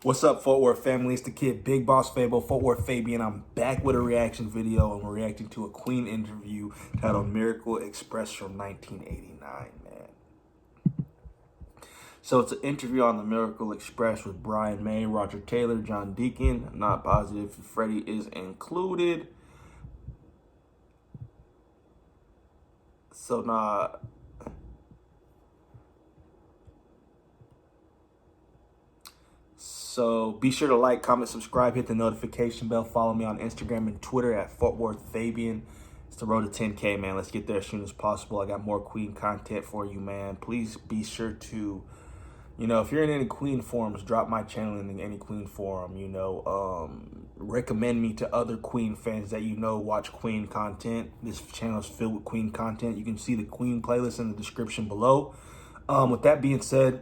What's up, Fort Worth family? It's the kid, Big Boss Fable, FortWorthFabian. I'm back with a reaction video, and we're reacting to a Queen interview titled Miracle Express from 1989, man. So it's an interview on the Miracle Express with Brian May, Roger Taylor, John Deacon. I'm not positive if Freddie is included. So be sure to like, comment, subscribe, hit the notification bell. Follow me on Instagram and Twitter at FortWorthFabian. It's the road to 10K, man. Let's get there as soon as possible. I got more Queen content for you, man. Please be sure to, if you're in any Queen forums, drop my channel in any Queen forum, recommend me to other Queen fans that watch Queen content. This channel is filled with Queen content. You can see the Queen playlist in the description below. With that being said,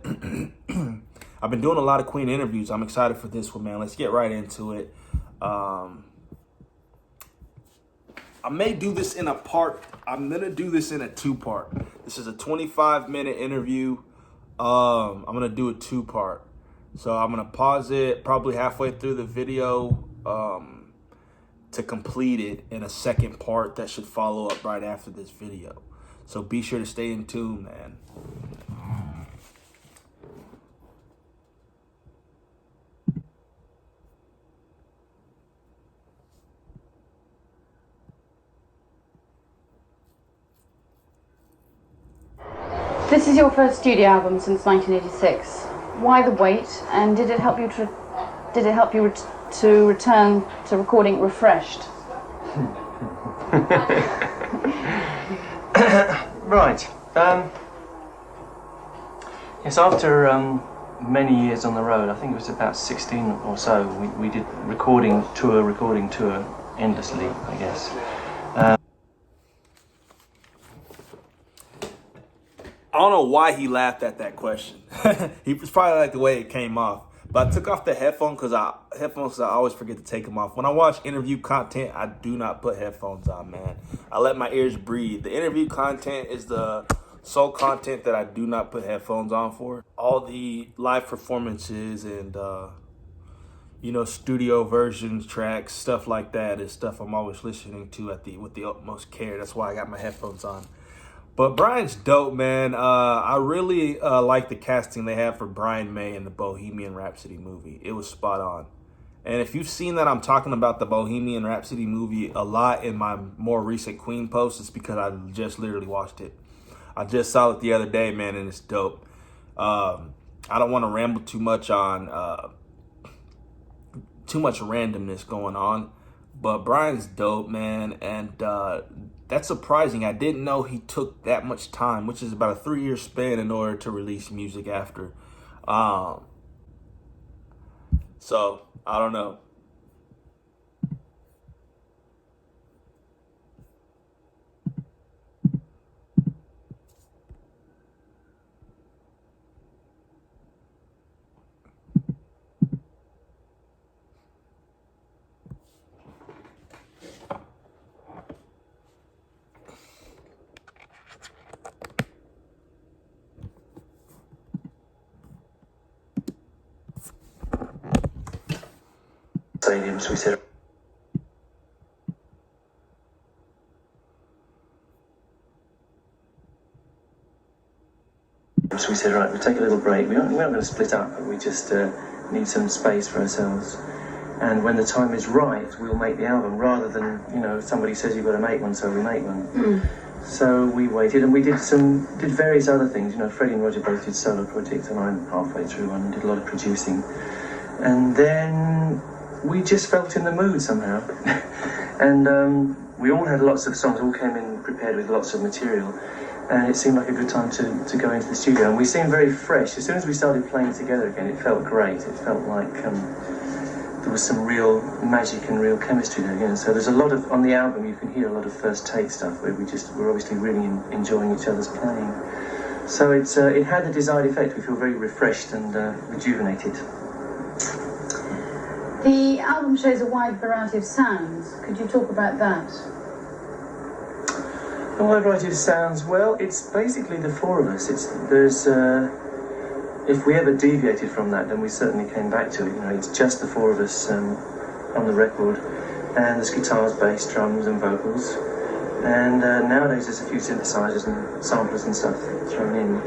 I've been doing a lot of Queen interviews. I'm excited for this one, man. Let's get right into it. I may do this in a part. I'm going to do this in a two-part. This is a 25-minute interview. I'm going to do a two-part. So I'm going to pause it probably halfway through the video to complete it in a second part that should follow up right after this video. So be sure to stay in tune, man. This is your first studio album since 1986. Why the wait, and did it help you to return to recording refreshed? Right. Yes, after many years on the road, I think it was about 16 or so, we did recording tour endlessly, I guess. I don't know why he laughed at that question. He was probably like the way it came off. But I took off the headphones because I always forget to take them off. When I watch interview content, I do not put headphones on, man. I let my ears breathe. The interview content is the sole content that I do not put headphones on for. All the live performances and, studio versions, tracks, stuff like that is stuff I'm always listening to with the utmost care. That's why I got my headphones on. But Brian's dope, man. I really like the casting they have for Brian May in the Bohemian Rhapsody movie. It was spot on. And if you've seen that I'm talking about the Bohemian Rhapsody movie a lot in my more recent Queen posts, it's because I just literally watched it. I just saw it the other day, man, and it's dope. I don't want to ramble too much on too much randomness going on, but Brian's dope, man, and that's surprising. I didn't know he took that much time, which is about a 3-year span in order to release music after. So, I don't know. Stadiums, we said. So we said, right, we'll take a little break. We're not going to split up, but we just need some space for ourselves. And when the time is right, we'll make the album, rather than, somebody says you've got to make one, so we make one. So we waited, and we did various other things. Freddie and Roger both did solo projects, and I'm halfway through one and did a lot of producing. And then we just felt in the mood somehow. And we all had lots of songs, all came in prepared with lots of material. And it seemed like a good time to go into the studio. And we seemed very fresh. As soon as we started playing together again, it felt great. It felt like there was some real magic and real chemistry there again. So there's a lot of, on the album, you can hear a lot of first take stuff where we're obviously really enjoying each other's playing. So it had the desired effect. We feel very refreshed and rejuvenated. The album shows a wide variety of sounds. Could you talk about that? A wide variety of sounds. Well, it's basically the four of us. There's if we ever deviated from that, then we certainly came back to it. You know, it's just the four of us on the record, and there's guitars, bass, drums, and vocals. And nowadays there's a few synthesizers and samplers and stuff thrown in.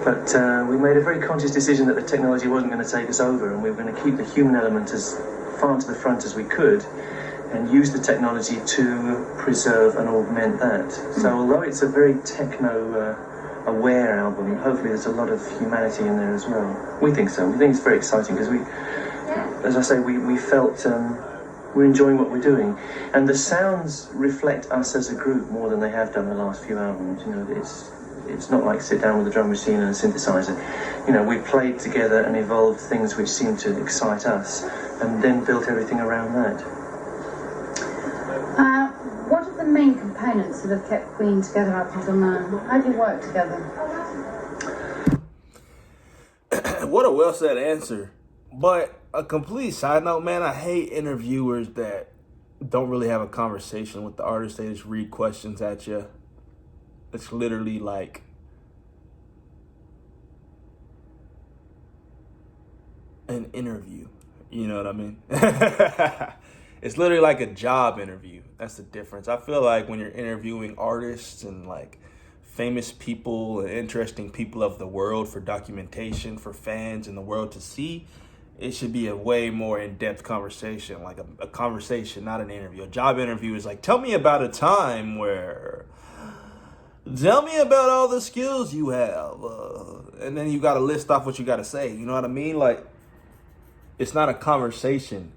But we made a very conscious decision that the technology wasn't going to take us over, and we were going to keep the human element as far to the front as we could, and use the technology to preserve and augment that. So although it's a very techno-aware album, hopefully there's a lot of humanity in there as well. We think so. We think it's very exciting because we, as I say, we felt we're enjoying what we're doing, and the sounds reflect us as a group more than they have done the last few albums. You know, it's not like sit down with a drum machine and a synthesizer. You know, we played together and evolved things which seemed to excite us, and then built everything around that. What are the main components that have kept Queen together up until now? How do you work together? What a well said answer. But a complete side note, man, I hate interviewers that don't really have a conversation with the artist. They just read questions at you. It's literally like an interview. You know what I mean? It's literally like a job interview. That's the difference. I feel like when you're interviewing artists and like famous people and interesting people of the world for documentation, for fans in the world to see, it should be a way more in-depth conversation, like a conversation, not an interview. A job interview is like, tell me about a time where, tell me about all the skills you have. And then you got to list off what you got to say. You know what I mean? Like, it's not a conversation.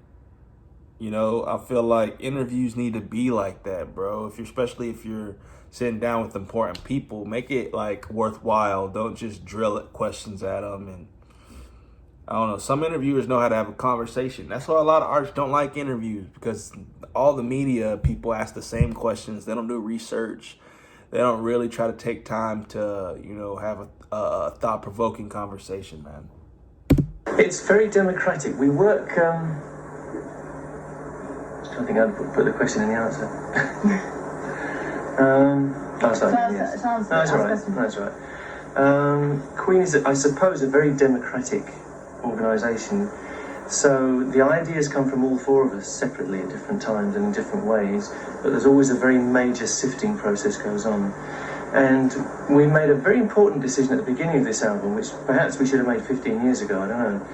You know, I feel like interviews need to be like that, bro. Especially if you're sitting down with important people, make it like worthwhile. Don't just drill questions at them. And I don't know, some interviewers know how to have a conversation. That's why a lot of artists don't like interviews, because all the media people ask the same questions. They don't do research. They don't really try to take time to, you know, have a thought-provoking conversation, man. It's very democratic. We work. I think I'd put the question in the answer. That's all right. That's right. Queen is, I suppose, a very democratic organisation. So the ideas come from all four of us separately at different times and in different ways, but there's always a very major sifting process goes on. And we made a very important decision at the beginning of this album, which perhaps we should have made 15 years ago, I don't know.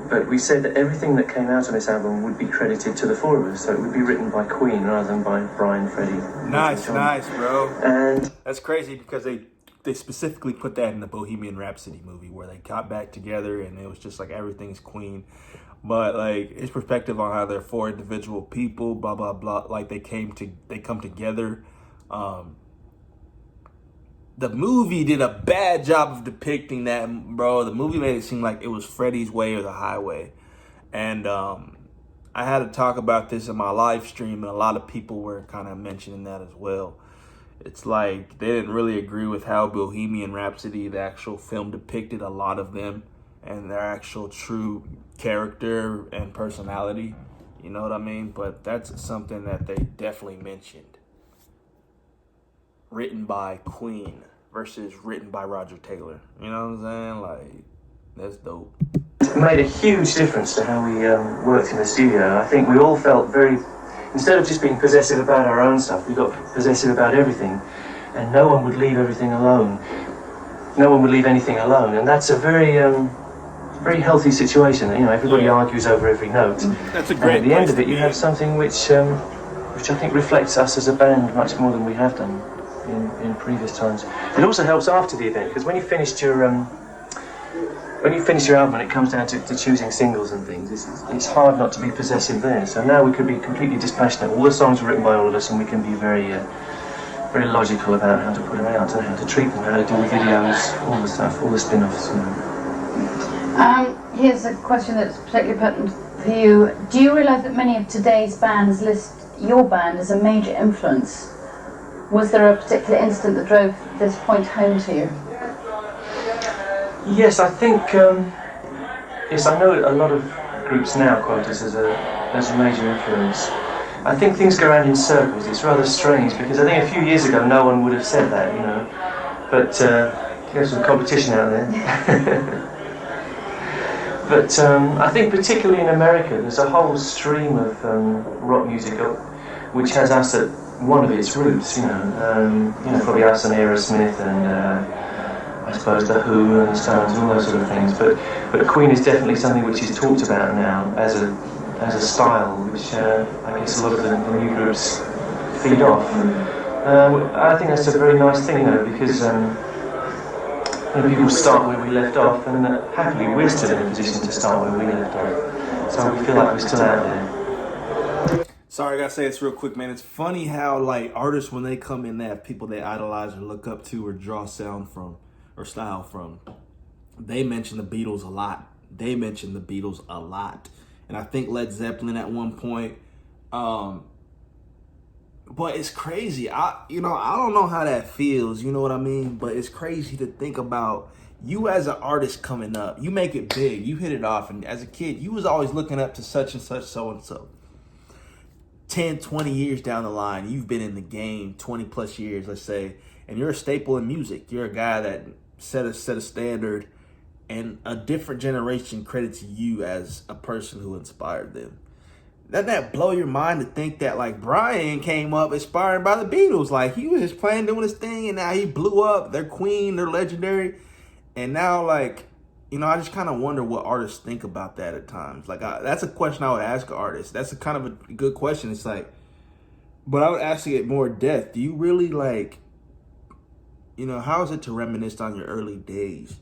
But we said that everything that came out on this album would be credited to the four of us, so it would be written by Queen rather than by Brian, Freddie. Nice, bro. And that's crazy because they specifically put that in the Bohemian Rhapsody movie where they got back together and it was just like everything's Queen. But like his perspective on how they're four individual people, blah blah blah, like they come together. The movie did a bad job of depicting that, bro. The movie made it seem like it was Freddie's way or the highway. And I had to talk about this in my live stream, and a lot of people were kind of mentioning that as well. It's like they didn't really agree with how Bohemian Rhapsody, the actual film, depicted a lot of them and their actual true character and personality. You know what I mean? But that's something that they definitely mentioned. Written by Queen versus written by Roger Taylor. You know what I'm saying? Like, that's dope. It made a huge difference to how we worked in the studio. I think we all felt very, instead of just being possessive about our own stuff, we got possessive about everything, and no one would leave everything alone. No one would leave anything alone, and that's a very healthy situation. You know, everybody argues over every note. That's a great. And at the end of it, you have something which I think reflects us as a band much more than we have done in previous times. It also helps after the event, because when you finished your album and it comes down to choosing singles and things, it's hard not to be possessive there. So now we could be completely dispassionate. All the songs were written by all of us, and we can be very very logical about how to put them out and how to treat them, how to do the videos, all the stuff, all the spin-offs. You know. Here's a question that's particularly pertinent for you. Do you realise that many of today's bands list your band as a major influence? Was there a particular incident that drove this point home to you? Yes, I think, yes, I know a lot of groups now quote us as a major influence. I think things go around in circles. It's rather strange, because I think a few years ago no one would have said that, you know. But there's some competition out there. But I think particularly in America, there's a whole stream of rock music which has us at one of its roots. Probably us and Aerosmith and I suppose the Who and the Stones and all those sort of things. But Queen is definitely something which is talked about now as a style, which I guess a lot of the new groups feed off. I think that's a very nice thing though, because people start where we left off, and happily we're still in a position to start where we left off. So we feel like we're still out there. Sorry, I gotta say this real quick, man. It's funny how like artists, when they come in, they have people they idolize or look up to or draw sound from or style from. They mention the Beatles a lot. And I think Led Zeppelin at one point. But it's crazy. I don't know how that feels, you know what I mean? But it's crazy to think about you as an artist coming up. You make it big, you hit it off, and as a kid, you was always looking up to such and such, so-and-so. 10, 20 years down the line, you've been in the game 20 plus years, let's say, and you're a staple in music. You're a guy that set a standard, and a different generation credits you as a person who inspired them. Doesn't that blow your mind to think that like Brian came up inspired by the Beatles? Like he was just playing, doing his thing, and now he blew up. They're Queen, they're legendary. And now like, I just kind of wonder what artists think about that at times. Like that's a question I would ask an artist. That's a kind of a good question. It's like, but I would ask it more depth. Do you really like, how is it to reminisce on your early days?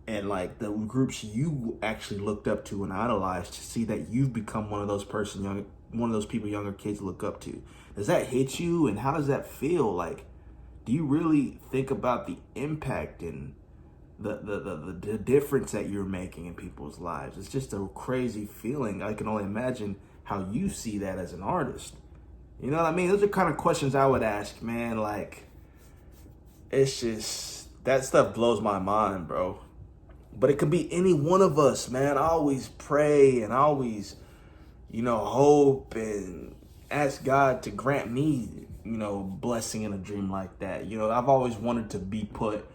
And like the groups you actually looked up to and idolized, to see that you've become one of those people younger kids look up to. Does that hit you? And how does that feel? Like, do you really think about the impact and the difference that you're making in people's lives? It's just a crazy feeling. I can only imagine how you see that as an artist. You know what I mean? Those are kind of questions I would ask, man. Like, it's just, that stuff blows my mind, bro. But it could be any one of us, man. I always pray and I always, hope and ask God to grant me, blessing in a dream like that. I've always wanted to be put,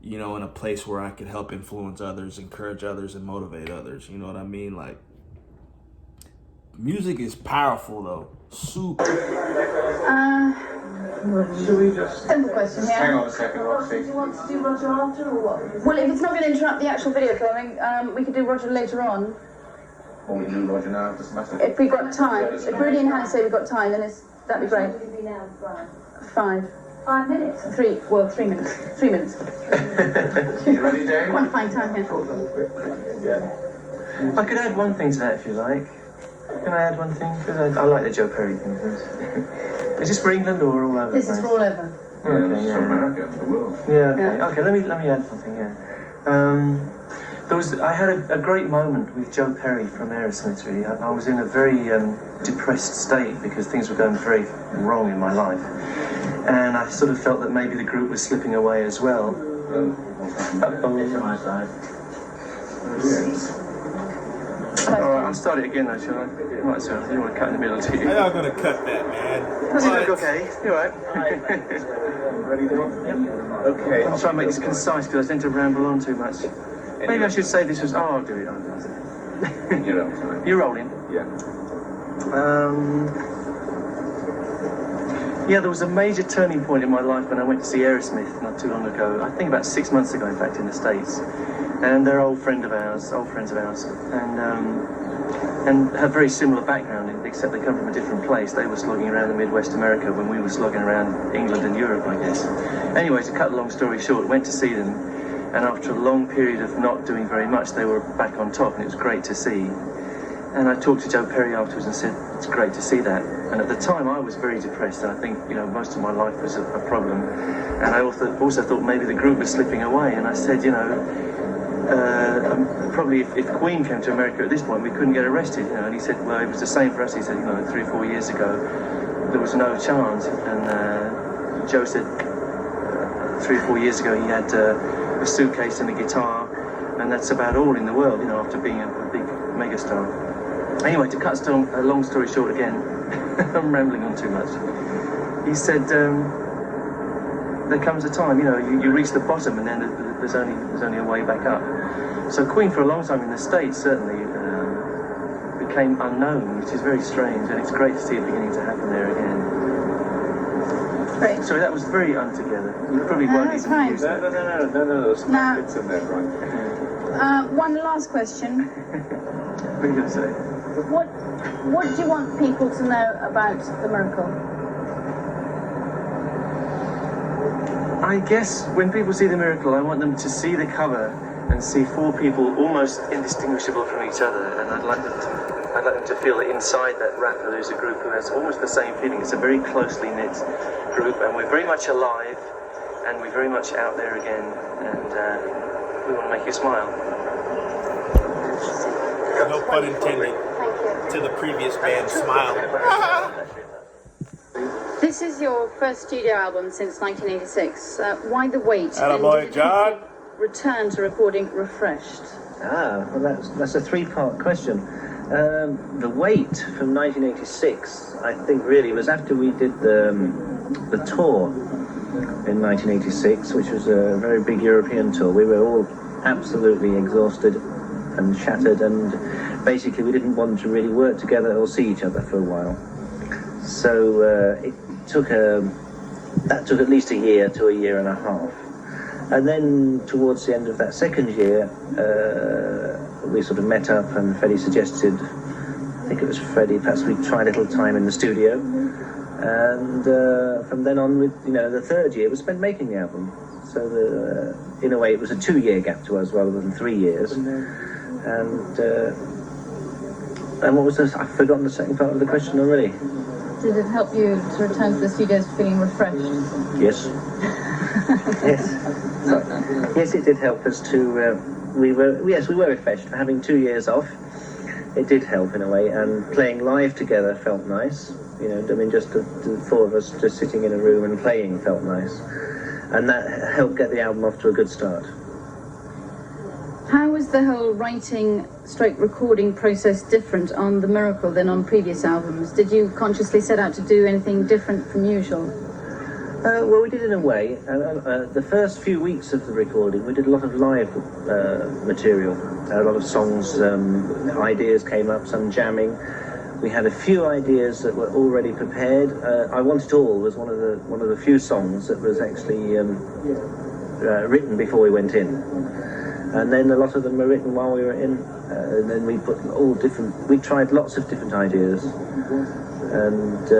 in a place where I could help influence others, encourage others, and motivate others. You know what I mean? Like, music is powerful, though. Super. Should we just... Simple question, yeah. Hang on a second, Roxy. Do you want to do Roger after or what? Well, if it's not going to interrupt the actual video filming, we could do Roger later on. Or we can do Roger now, doesn't matter. If we got time. If Rudy and Hannah say we've got time, then that'd be great. What would it be now, Brian? 5 minutes? 3 minutes. 3 minutes. You ready, Dave? One fine time here. Yeah. I could add one thing to that if you like. Can I add one thing? Because I like the Joe Perry thing. Is this for England or all over? This is for all over. Okay, yeah. America, the world. Yeah. Okay. Let me add something. Yeah. I had a great moment with Joe Perry from Aerosmith. Really, I was in a very depressed state because things were going very wrong in my life, and I sort of felt that maybe the group was slipping away as well. It's my side. Alright, I'll start it again though, shall I? Right, so you want to cut in the middle too? How y'all gonna cut that, man? Does it look okay? You alright? Ready, Dave? Yep. Okay. I'll try and make this concise because I tend to ramble on too much. Maybe I should say this was... Oh, I'll do it. You're up, sorry. You're rolling. Yeah. Yeah, there was a major turning point in my life when I went to see Aerosmith not too long ago. I think about 6 months ago, in fact, in the States. And they're old friends of ours, and have very similar background, except they come from a different place. They were slogging around the Midwest America when we were slogging around England and Europe, I guess. Anyway, to cut a long story short, went to see them, and after a long period of not doing very much, they were back on top, and it was great to see. And I talked to Joe Perry afterwards and said, it's great to see that. And at the time, I was very depressed, and I think, most of my life was a problem. And I also thought maybe the group was slipping away, and I said, probably if Queen came to America at this point, we couldn't get arrested. And he said, well, it was the same for us. He said, 3 or 4 years ago, there was no chance. And Joe said 3 or 4 years ago, he had a suitcase and a guitar, and that's about all in the world, after being a big megastar. Anyway, to cut a long story short again, I'm rambling on too much. He said, there comes a time, you reach the bottom, and then there's only a way back up. So Queen for a long time in the States certainly became unknown, which is very strange, and it's great to see it beginning to happen there again. Great. Sorry, that was very untogether. You probably won't That's even fine. use that. No, there's some Now- bits in there, right? One last question. What are you going to say? What do you want people to know about the miracle? I guess when people see the miracle, I want them to see the cover and see four people almost indistinguishable from each other, and I'd like them to feel that inside that rattler is a group who has almost the same feeling. It's a very closely knit group, and we're very much alive, and we're very much out there again, and we want to make you smile. No pun intended. To the previous band, Smile. This is your first studio album since 1986. Why the wait? Attaboy, John. Return to recording refreshed. Well, that's a three-part question. The wait from 1986, I think, really was after we did the tour in 1986, which was a very big European tour. We were all absolutely exhausted and shattered, and basically we didn't want to really work together or see each other for a while. So it took that took at least a year to a year and a half. And then towards the end of that second year, we sort of met up, and Freddie suggested, I think it was Freddie, perhaps we'd try a little time in the studio. And from then on, with the third year was spent making the album. So in a way, it was a 2-year gap to us rather than 3 years. And what was this? I've forgotten the second part of the question already. Did it help you to return to the studios feeling refreshed? Yes. Yes. Yes, it did help us to. We were refreshed for having 2 years off. It did help in a way, and playing live together felt nice. Just the four of us just sitting in a room and playing felt nice, and that helped get the album off to a good start. How was the whole writing/recording process different on The Miracle than on previous albums? Did you consciously set out to do anything different from usual? Well, we did in a way. The first few weeks of the recording, we did a lot of live material. A lot of songs, ideas came up, some jamming. We had a few ideas that were already prepared. I Want It All was one of the few songs that was actually written before we went in. And then a lot of them were written while we were in, and then we put we tried lots of different ideas, and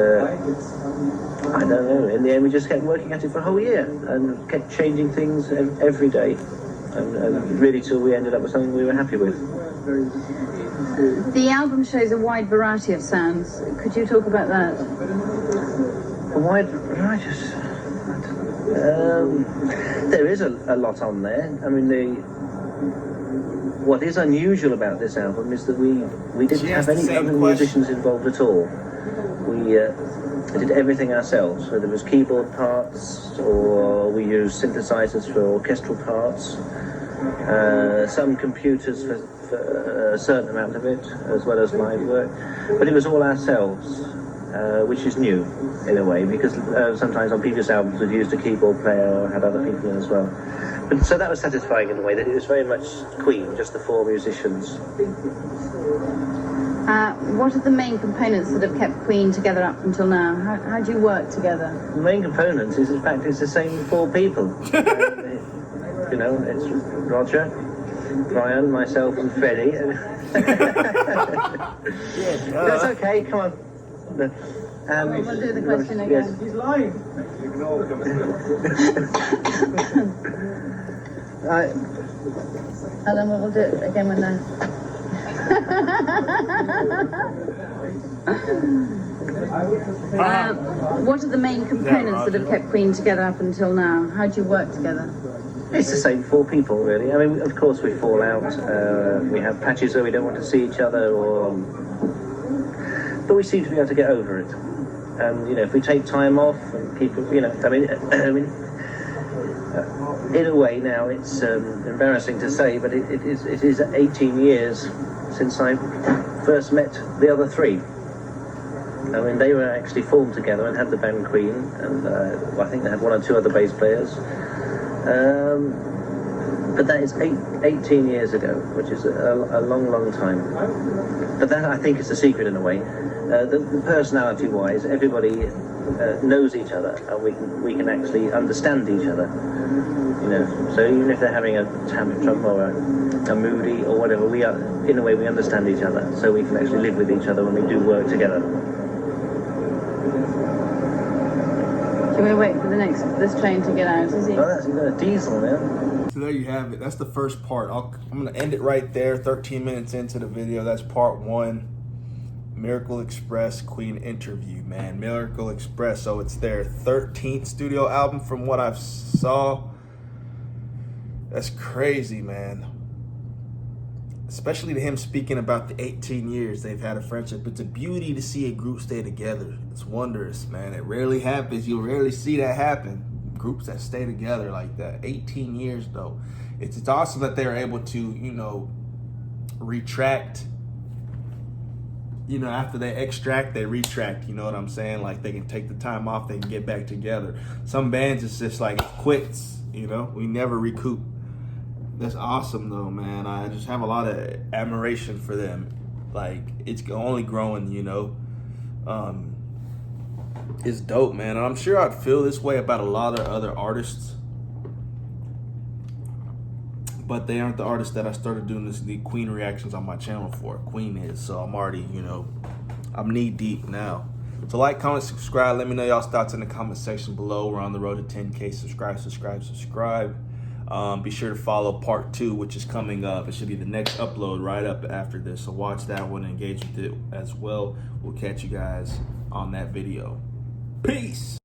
I don't know, in the end we just kept working at it for a whole year, and kept changing things every day, and really till we ended up with something we were happy with. The album shows a wide variety of sounds. Could you talk about that? A wide variety. There is a lot on there. I mean, what is unusual about this album is that we didn't have any other musicians involved at all. We did everything ourselves, whether it was keyboard parts or we used synthesizers for orchestral parts, some computers for a certain amount of it, as well as live work. But it was all ourselves, which is new in a way, because sometimes on previous albums we've used a keyboard player or had other people in as well. But, so that was satisfying in a way, that it was very much Queen, just the four musicians. What are the main components that have kept Queen together up until now? How do you work together? The main components is, in fact, it's the same four people. It's Roger, Brian, myself, and Freddie. That's okay, come on. We'll do the question again. Yes. He's lying. You can all come and And then we'll do it again when they're... What are the main components that have kept Queen together up until now? How do you work together? It's the same four people, really. I mean, of course we fall out. We have patches where we don't want to see each other, but we seem to be able to get over it. And if we take time off and keep, in a way now it's embarrassing to say, but it is 18 years since I first met the other three. I mean, they were actually formed together and had the band Queen, and I think they had one or two other bass players. But that is 18 years ago, which is a long time. But that, I think, is the secret in a way. The personality-wise, everybody knows each other, and we can actually understand each other. You know, so even if they're having a tantrum or a moody or whatever, we are, in a way, we understand each other, so we can actually live with each other when we do work together. Should we wait for this train to get out? Is he? Oh, that's a diesel now. So there you have it. That's the first part. I'm going to end it right there. 13 minutes into the video. That's part 1. Miracle Express Queen interview, man. Miracle Express. So it's their 13th studio album from what I've saw. That's crazy, man. Especially to him speaking about the 18 years they've had a friendship. It's a beauty to see a group stay together. It's wondrous, man. It rarely happens. You'll rarely see that happen. Groups that stay together like that. 18 years, though. It's awesome that they're able to, you know, retract. You know, after they extract, they retract. You know what I'm saying? Like, they can take the time off. They can get back together. Some bands, it's just like, it quits. You know? We never recoup. That's awesome, though, man. I just have a lot of admiration for them. Like, it's only growing, you know. It's dope, man. And I'm sure I'd feel this way about a lot of other artists. But they aren't the artists that I started doing the Queen reactions on my channel for. Queen is. So I'm already, you know, I'm knee deep now. So like, comment, subscribe. Let me know y'all's thoughts in the comment section below. We're on the road to 10K. Subscribe. Be sure to follow part 2, which is coming up. It should be the next upload right up after this. So watch that one and engage with it as well. We'll catch you guys on that video. Peace.